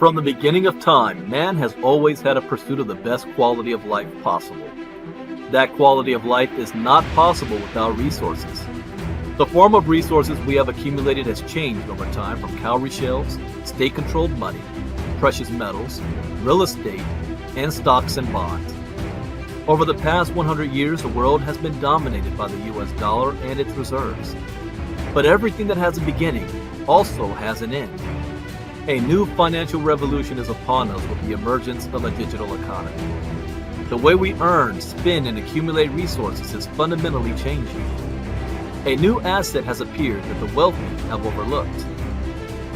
From the beginning of time, man has always had a pursuit of the best quality of life possible. That quality of life is not possible without resources. The form of resources we have accumulated has changed over time from cowrie shells, state-controlled money, precious metals, real estate, and stocks and bonds. Over the past 100 years, the world has been dominated by the US dollar and its reserves. But everything that has a beginning also has an end. A new financial revolution is upon us with the emergence of a digital economy. The way we earn, spend, and accumulate resources is fundamentally changing. A new asset has appeared that the wealthy have overlooked.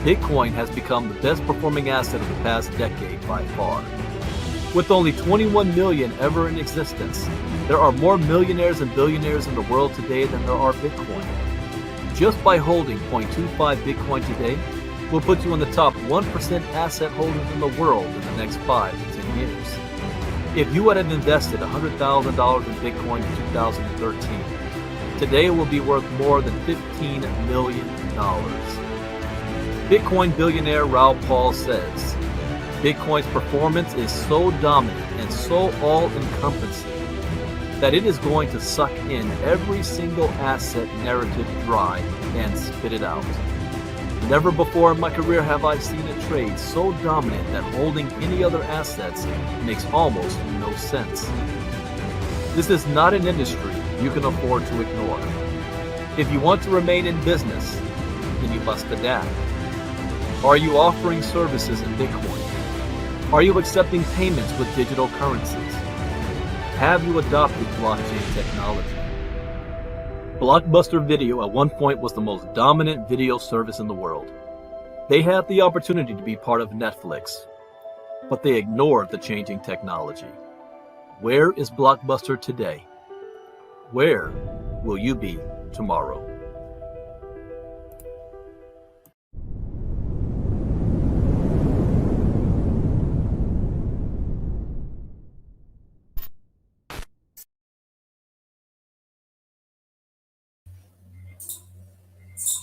Bitcoin has become the best performing asset of the past decade by far. With only 21 million ever in existence, there are more millionaires and billionaires in the world today than there are Bitcoin. Just by holding 0.25 Bitcoin today will put you in the top 1% asset holders in the world in the next 5 to 10 years. If you had invested $100,000 in Bitcoin in 2013, today it will be worth more than $15 million. Bitcoin billionaire Raoul Pal says, Bitcoin's performance is so dominant and so all-encompassing that it is going to suck in every single asset narrative dry and spit it out. Never before in my career have I seen a trade so dominant that holding any other assets makes almost no sense. This is not an industry you can afford to ignore. If you want to remain in business, then you must adapt. Are you offering services in Bitcoin? Are you accepting payments with digital currencies? Have you adopted blockchain technology? Blockbuster Video at one point was the most dominant video service in the world. They had the opportunity to be part of Netflix, but they ignored the changing technology. Where is Blockbuster today? Where will you be tomorrow?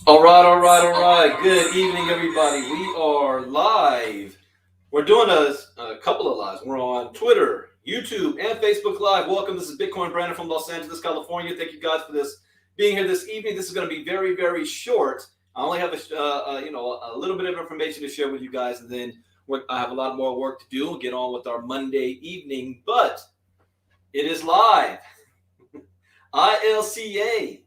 All right. Good evening, everybody. We are live. We're doing a couple of lives. We're on Twitter, YouTube, and Facebook Live. Welcome. This is Bitcoin Brandon from Los Angeles, California. Thank you guys for being here this evening. This is going to be very, very short. I only have a little bit of information to share with you guys, and then I have a lot more work to do and get on with our Monday evening. But it is live. ILCA.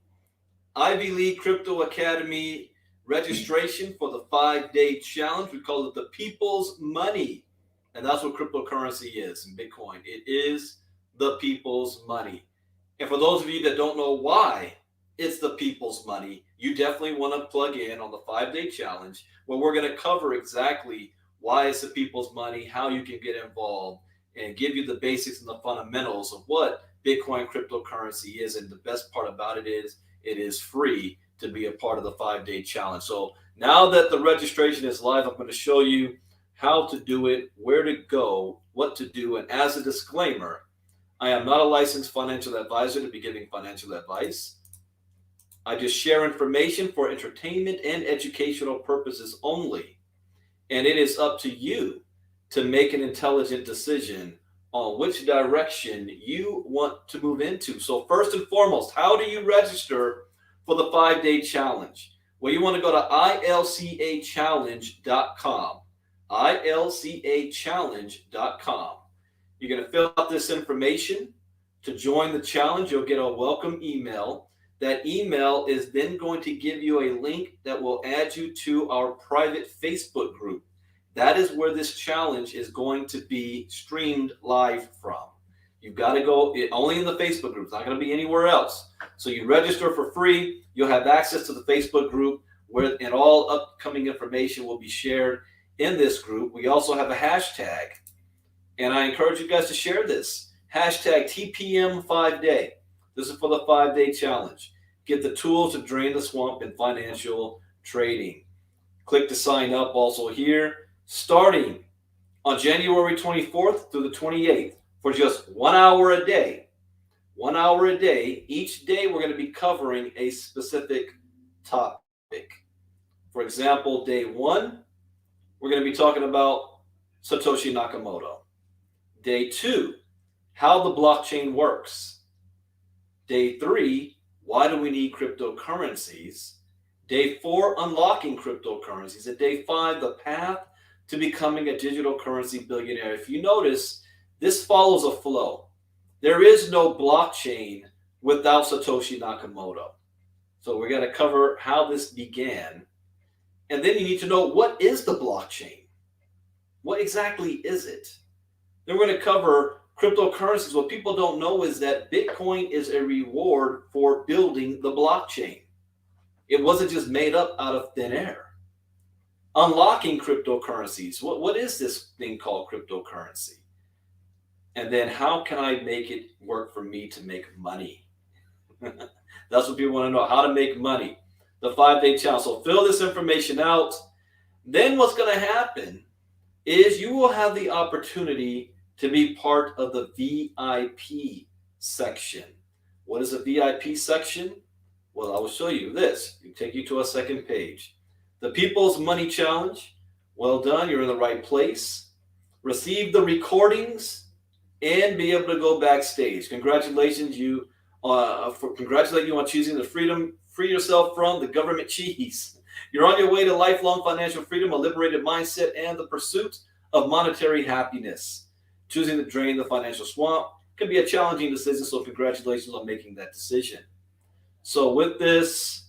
Ivy League Crypto Academy registration for the 5-day challenge. We call it the people's money. And that's what cryptocurrency is in Bitcoin. It is the people's money. And for those of you that don't know why it's the people's money, you definitely want to plug in on the 5-day challenge where we're going to cover exactly why it's the people's money, how you can get involved, and give you the basics and the fundamentals of what Bitcoin cryptocurrency is. And the best part about it is free to be a part of the 5-day challenge. So now that the registration is live, I'm going to show you how to do it, where to go, what to do. And as a disclaimer, I am not a licensed financial advisor to be giving financial advice. I just share information for entertainment and educational purposes only. And it is up to you to make an intelligent decision on which direction you want to move into. So first and foremost, how do you register for the 5-day challenge? Well, you want to go to ilcachallenge.com. ilcachallenge.com. You're going to fill out this information. To join the challenge, you'll get a welcome email. That email is then going to give you a link that will add you to our private Facebook group. That is where this challenge is going to be streamed live from. You've got to go only in the Facebook group. It's not going to be anywhere else. So you register for free. You'll have access to the Facebook group and all upcoming information will be shared in this group. We also have a hashtag, and I encourage you guys to share this. Hashtag TPM5Day. This is for the 5-day challenge. Get the tools to drain the swamp in financial trading. Click to sign up also here. Starting on January 24th through the 28th for just 1 hour a day. 1 hour a day. Each day we're going to be covering a specific topic. For example, day 1, we're going to be talking about Satoshi Nakamoto. Day 2, how the blockchain works. Day 3, why do we need cryptocurrencies? Day 4, unlocking cryptocurrencies. And day 5, the path to becoming a digital currency billionaire. If you notice, this follows a flow. There is no blockchain without Satoshi Nakamoto. So we're going to cover how this began. And then you need to know, what is the blockchain? What exactly is it? Then we're going to cover cryptocurrencies. What people don't know is that Bitcoin is a reward for building the blockchain. It wasn't just made up out of thin air. Unlocking cryptocurrencies. What is this thing called cryptocurrency? And then how can I make it work for me to make money? That's what people want to know, how to make money. The 5-day challenge. So fill this information out. Then what's going to happen is you will have the opportunity to be part of the VIP section. What is a VIP section? Well, I will show you this. It'll take you to a second page. The People's Money Challenge. Well done. You're in the right place. Receive the recordings and be able to go backstage. Congratulations, congratulate you on choosing the freedom. Free yourself from the government cheese. You're on your way to lifelong financial freedom, a liberated mindset, and the pursuit of monetary happiness. Choosing to drain the financial swamp can be a challenging decision, so congratulations on making that decision. So with this,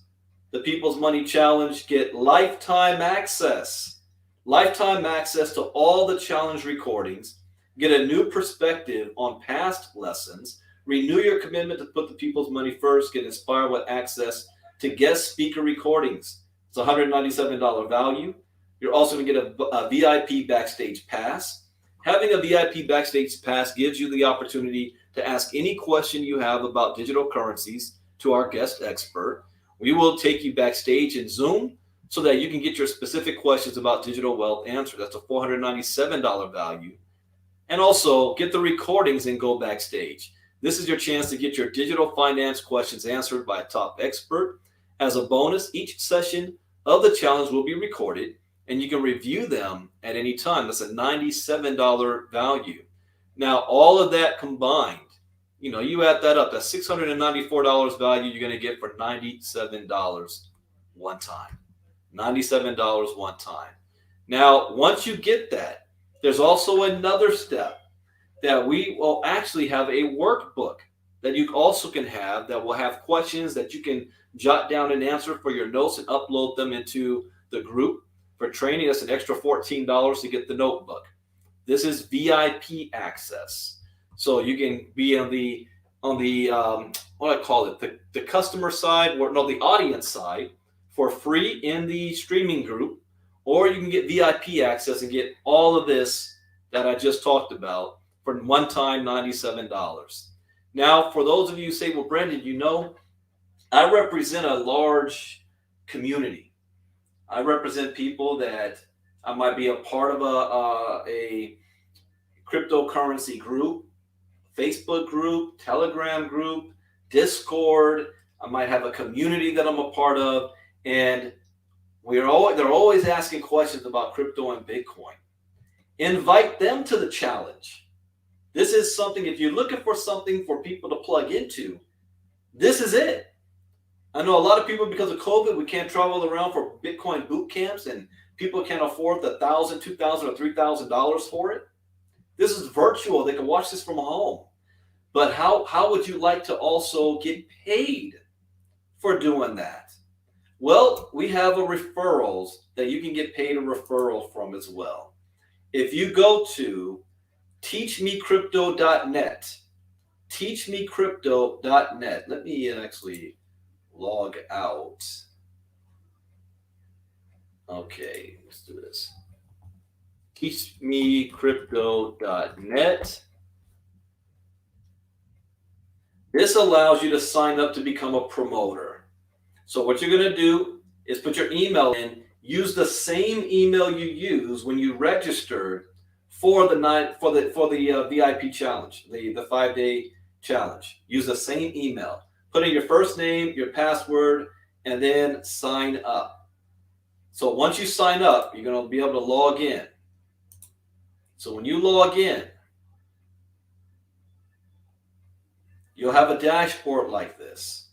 the People's Money Challenge, get lifetime access. Lifetime access to all the challenge recordings. Get a new perspective on past lessons. Renew your commitment to put the people's money first. Get inspired with access to guest speaker recordings. It's $197 value. You're also going to get a VIP backstage pass. Having a VIP backstage pass gives you the opportunity to ask any question you have about digital currencies to our guest expert. We will take you backstage in Zoom so that you can get your specific questions about digital wealth answered. That's a $497 value. And also get the recordings and go backstage. This is your chance to get your digital finance questions answered by a top expert. As a bonus, each session of the challenge will be recorded and you can review them at any time. That's a $97 value. Now, all of that combined, you add that up, that's $694 value you're going to get for $97 one time. $97 one time. Now, once you get that, there's also another step that we will actually have a workbook that you also can have that will have questions that you can jot down and answer for your notes and upload them into the group for training. That's an extra $14 to get the notebook. This is VIP access. So you can be on the what I call it, the customer side, or no, the audience side for free in the streaming group, or you can get VIP access and get all of this that I just talked about for one time $97. Now, for those of you who say, well, Brendan, I represent a large community. I represent people that I might be a part of a cryptocurrency group, Facebook group, Telegram group, Discord. I might have a community that I'm a part of, and they're always asking questions about crypto and Bitcoin. Invite them to the challenge. This is something, if you're looking for something for people to plug into, this is it. I know a lot of people, because of COVID, we can't travel around for Bitcoin boot camps, and people can't afford the $1,000, $2,000, or $3,000 for it. This is virtual. They can watch this from home. But how would you like to also get paid for doing that? Well, we have referrals that you can get paid a referral from as well. If you go to teachmecrypto.net, teachmecrypto.net. Let me actually log out. Okay, let's do this. teachmecrypto.net. This allows you to sign up to become a promoter. So what you're going to do is put your email in, use the same email you use when you registered for the VIP challenge, the 5-day challenge. Use the same email. Put in your first name, your password, and then sign up. So once you sign up, you're going to be able to log in. So when you log in, you'll have a dashboard like this.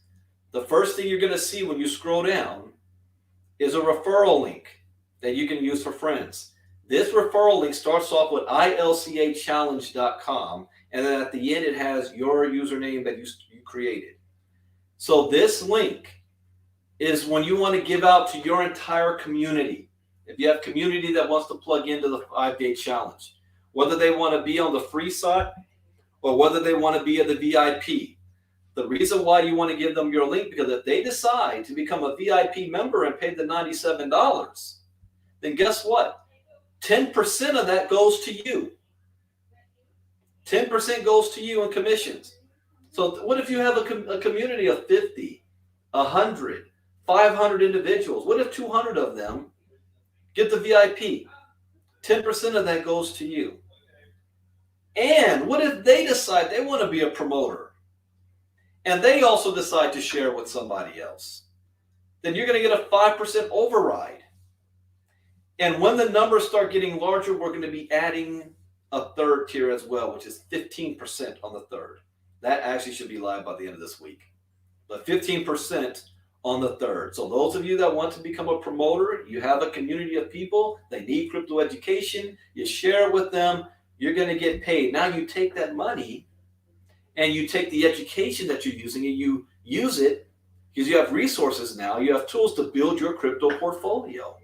The first thing you're going to see when you scroll down is a referral link that you can use for friends. This referral link starts off with ilcachallenge.com, and then at the end it has your username that you created. So this link is when you want to give out to your entire community. If you have community that wants to plug into the 5-day challenge, whether they want to be on the free side or whether they want to be at the VIP. The reason why you want to give them your link, because if they decide to become a VIP member and pay the $97, then guess what? 10% of that goes to you. 10% goes to you in commissions. So what if you have a community of 50, 100, 500 individuals? What if 200 of them get the VIP? 10% of that goes to you. And what if they decide they want to be a promoter and they also decide to share with somebody else? Then you're going to get a 5% override. And when the numbers start getting larger, we're going to be adding a third tier as well, which is 15% on the third. That actually should be live by the end of this week. But 15% on the third. So those of you that want to become a promoter, you have a community of people, they need crypto education, you share with them, you're going to get paid. Now you take that money and you take the education that you're using and you use it because you have resources now. You have tools to build your crypto portfolio.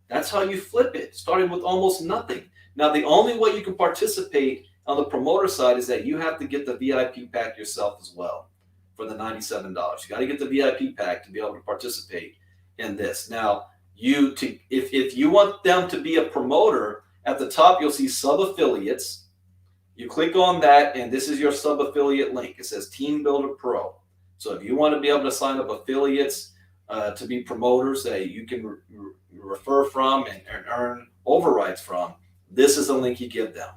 That's how you flip it, starting with almost nothing. Now, the only way you can participate on the promoter side is that you have to get the VIP pack yourself as well for the $97. You got to get the VIP pack to be able to participate in this. Now, if you want them to be a promoter, at the top you'll see sub-affiliates. You click on that, and this is your sub-affiliate link. It says Team Builder Pro. So if you want to be able to sign up affiliates to be promoters that you can refer from and earn overrides from, this is the link you give them.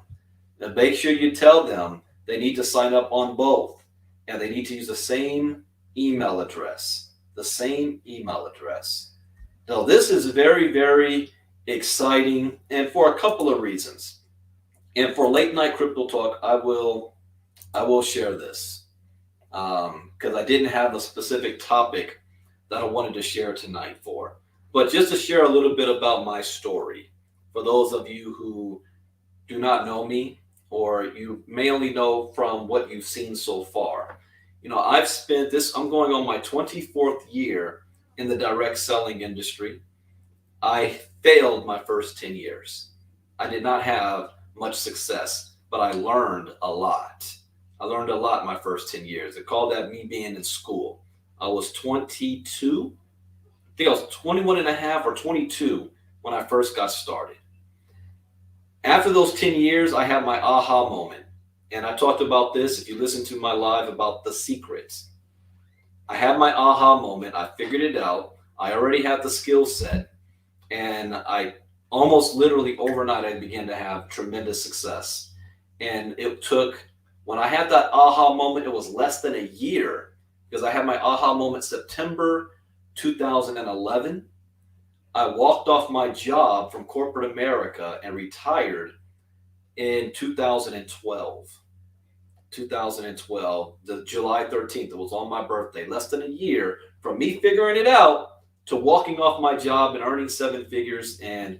Now make sure you tell them they need to sign up on both, and they need to use the same email address. The same email address. Now this is very, very exciting, and for a couple of reasons. And for late night crypto talk, I will share this because I didn't have a specific topic that I wanted to share tonight for. But just to share a little bit about my story, for those of you who do not know me, or you may only know from what you've seen so far. You know, I've spent this, I'm going on my 24th year in the direct selling industry. I failed my first 10 years. I did not have much success, but I learned a lot. I learned a lot in my first 10 years. They call that me being in school. I was 22. I think I was 21 and a half or 22 when I first got started. After those 10 years, I had my aha moment. And I talked about this, if you listen to my live, about the secrets. I had my aha moment. I figured it out. I already had the skill set. And I almost literally overnight, I began to have tremendous success. And it took, when I had that aha moment, it was less than a year, because I had my aha moment September 2011. I walked off my job from corporate America and retired in 2012. 2012, the July 13th, it was on my birthday, less than a year from me figuring it out to walking off my job and earning 7 figures, and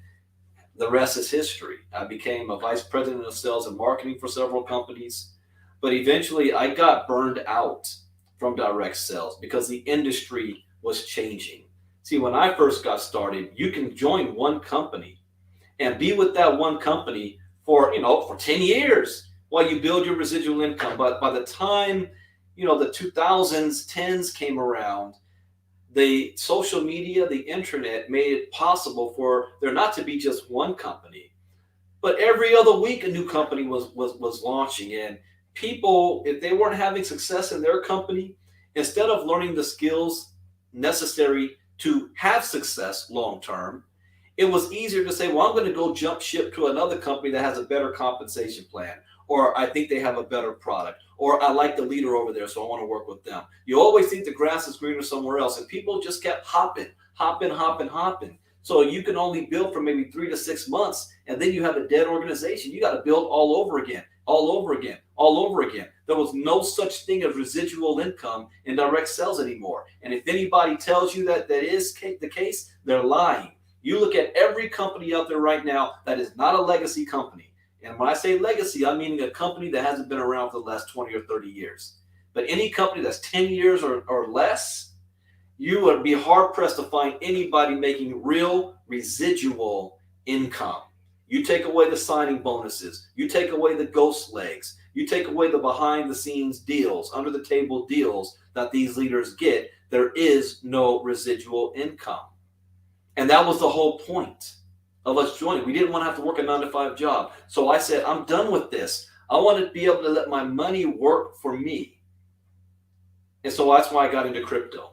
the rest is history. I became a vice president of sales and marketing for several companies, but eventually I got burned out from direct sales because the industry was changing. See, when I first got started, you can join one company and be with that one company for 10 years while you build your residual income. But by the time, the 2000s, 10s came around, the social media, the internet made it possible for there not to be just one company, but every other week a new company was launching. And people, if they weren't having success in their company, instead of learning the skills necessary to have success long term, it was easier to say, well, I'm going to go jump ship to another company that has a better compensation plan, or I think they have a better product, or I like the leader over there, so I want to work with them. You always think the grass is greener somewhere else, and people just kept hopping. So you can only build for maybe 3 to 6 months, and then you have a dead organization. You got to build all over again, all over again, all over again. There was no such thing as residual income in direct sales anymore. And if anybody tells you that that is the case, they're lying. You look at every company out there right now that is not a legacy company. And when I say legacy, I'm meaning a company that hasn't been around for the last 20 or 30 years. But any company that's 10 years or less, you would be hard pressed to find anybody making real residual income. You take away the signing bonuses, you take away the ghost legs, you take away the behind the scenes deals, under the table deals that these leaders get, there is no residual income. And that was the whole point of us joining. We didn't want to have to work a 9-to-5 job. So I said, I'm done with this. I want to be able to let my money work for me. And so that's why I got into crypto.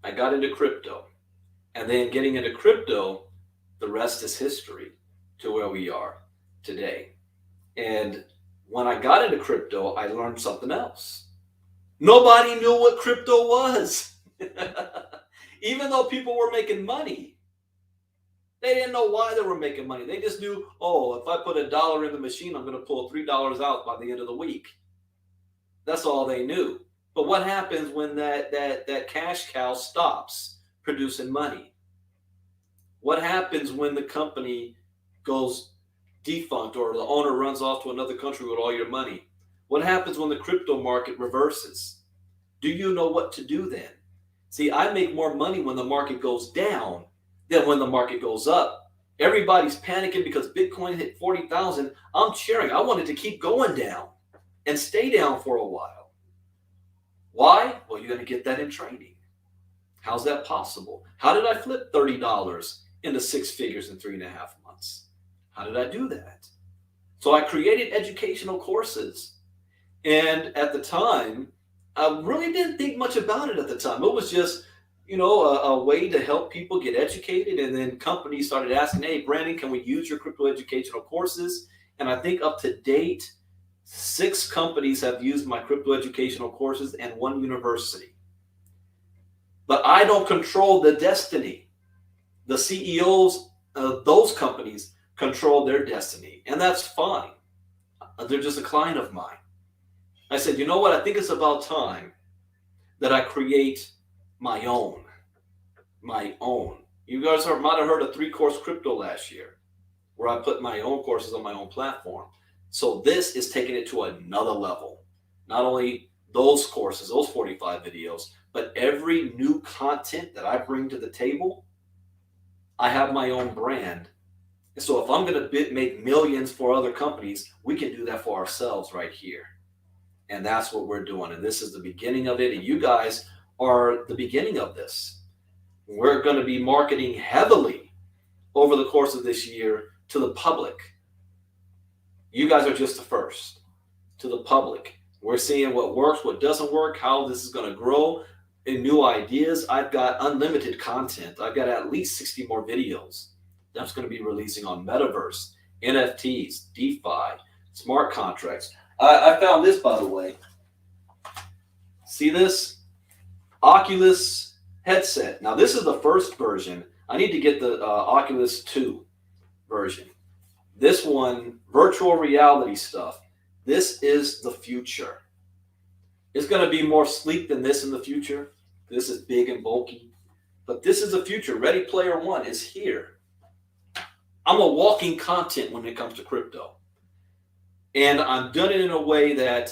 I got into crypto, and then getting into crypto, the rest is history to where we are today. And when I got into crypto, I learned something else. Nobody knew what crypto was. Even though people were making money, they didn't know why they were making money. They just knew, oh, if I put $1 in the machine, I'm going to pull $3 out by the end of the week. That's all they knew. But what happens when that cash cow stops producing money? What happens when the company goes defunct or the owner runs off to another country with all your money? What happens when the crypto market reverses? Do you know what to do then? See, I make more money when the market goes down than when the market goes up. Everybody's panicking because Bitcoin hit 40,000. I'm cheering. I want it to keep going down and stay down for a while. Why? Well, you're going to get that in training. How's that possible? How did I flip $30 into 6 figures in 3.5 months? How did I do that? So I created educational courses. And at the time, I really didn't think much about it at the time. It was just, a way to help people get educated. And then companies started asking, hey, Brandon, can we use your crypto educational courses? And I think up to date, 6 companies have used my crypto educational courses and 1 university. But I don't control the destiny. The CEOs of those companies control their destiny, and that's fine. They're just a client of mine. I said, you know what? I think it's about time that I create my own. My own. You guys might have heard of 3-course crypto last year, where I put my own courses on my own platform. So this is taking it to another level. Not only those courses, those 45 videos, but every new content that I bring to the table, I have my own brand. And so if I'm going to make millions for other companies, we can do that for ourselves right here. And that's what we're doing. And this is the beginning of it. And you guys are the beginning of this. We're going to be marketing heavily over the course of this year to the public. You guys are just the first to the public. We're seeing what works, what doesn't work, how this is going to grow, and new ideas. I've got unlimited content. I've got at least 60 more videos that's going to be releasing on metaverse, NFTs, DeFi, smart contracts. I found this, by the way. See this? Oculus headset. Now, this is the first version. I need to get the Oculus 2 version. This one, virtual reality stuff, this is the future. It's going to be more sleek than this in the future. This is big and bulky. But this is the future. Ready Player One is here. I'm a walking content when it comes to crypto. And I'm doing it in a way that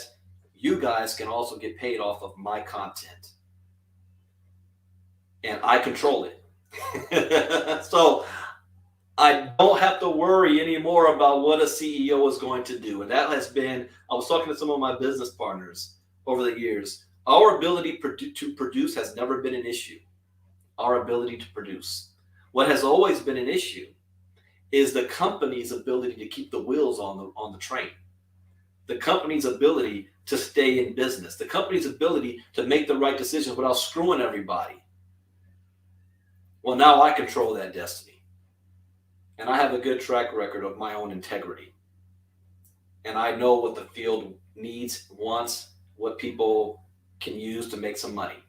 you guys can also get paid off of my content. And I control it. So I don't have to worry anymore about what a CEO is going to do. And that has been, I was talking to some of my business partners over the years. Our ability to produce has never been an issue. Our ability to produce. What has always been an issue is the company's ability to keep the wheels on the train. The company's ability to stay in business. The company's ability to make the right decisions without screwing everybody. Well, now I control that destiny. And I have a good track record of my own integrity. And I know what the field needs, wants, what people can use to make some money.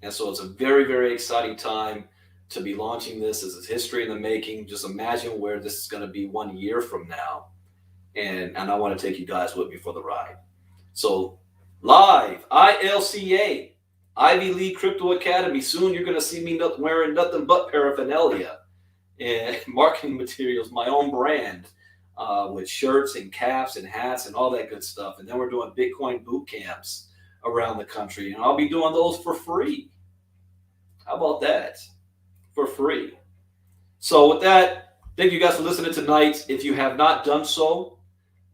And so it's a very, very exciting time to be launching this. This is history in the making. Just imagine where this is going to be 1 year from now. And I want to take you guys with me for the ride. So live, ILCA, Ivy League Crypto Academy. Soon you're going to see me wearing nothing but paraphernalia and marketing materials, my own brand, with shirts and caps and hats and all that good stuff. And then we're doing Bitcoin boot camps around the country. And I'll be doing those for free. How about that? For free. So with that, thank you guys for listening tonight. If you have not done so,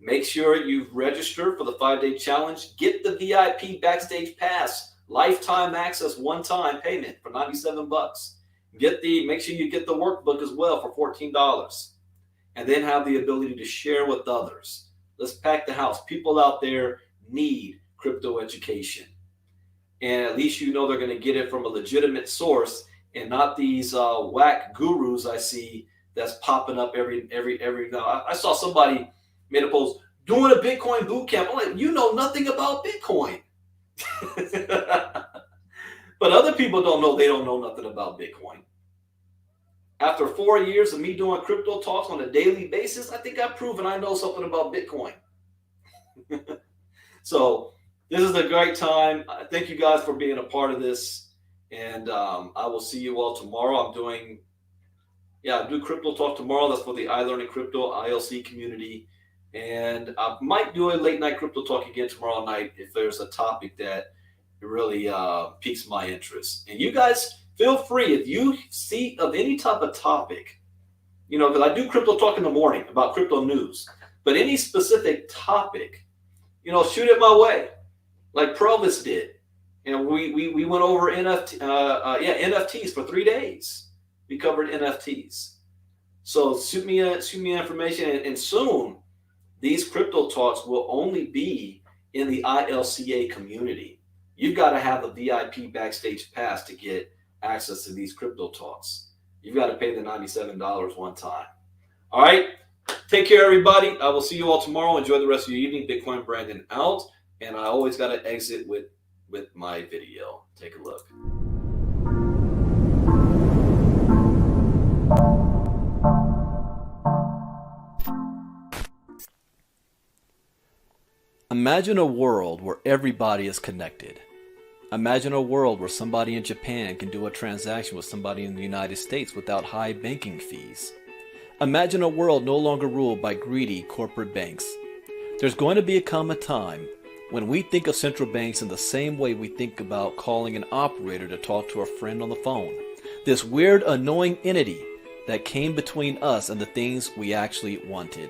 make sure you've registered for the 5-day challenge. Get the VIP backstage pass, lifetime access, one-time payment for $97. Make sure you get the workbook as well for $14, and then have the ability to share with others. Let's pack the house. People out there need crypto education, and at least you know they're going to get it from a legitimate source and not these whack gurus I see that's popping up every now. I saw somebody made a post doing a Bitcoin boot camp. I'm like, you know nothing about Bitcoin. But other people don't know, they don't know nothing about Bitcoin. After 4 years of me doing crypto talks on a daily basis, I think I've proven I know something about Bitcoin. So this is a great time. Thank you guys for being a part of this. And I will see you all tomorrow. I do crypto talk tomorrow. That's for the iLearning Crypto ILC community. And I might do a late night crypto talk again tomorrow night if there's a topic that really piques my interest. And you guys feel free, if you see of any type of topic, because I do crypto talk in the morning about crypto news, but any specific topic, shoot it my way, like Provis did. And we went over NFTs for 3 days. We covered NFTs. So shoot me information, and soon these crypto talks will only be in the ILCA community. You've got to have a VIP backstage pass to get access to these crypto talks. You've got to pay the $97 one time. All right. Take care, everybody. I will see you all tomorrow. Enjoy the rest of your evening. Bitcoin Brandon out. And I always got to exit with my video. Take a look. Imagine a world where everybody is connected. Imagine a world where somebody in Japan can do a transaction with somebody in the United States without high banking fees. Imagine a world no longer ruled by greedy corporate banks. There's going to come a time when we think of central banks in the same way we think about calling an operator to talk to a friend on the phone. This weird, annoying entity that came between us and the things we actually wanted.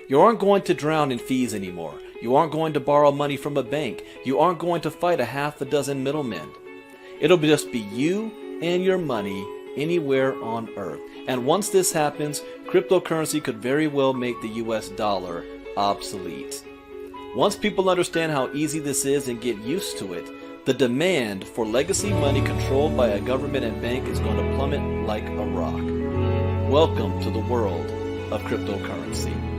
You aren't going to drown in fees anymore. You aren't going to borrow money from a bank. You aren't going to fight a half a dozen middlemen. It'll just be you and your money anywhere on earth. And once this happens, cryptocurrency could very well make the US dollar obsolete. Once people understand how easy this is and get used to it, the demand for legacy money controlled by a government and bank is going to plummet like a rock. Welcome to the world of cryptocurrency.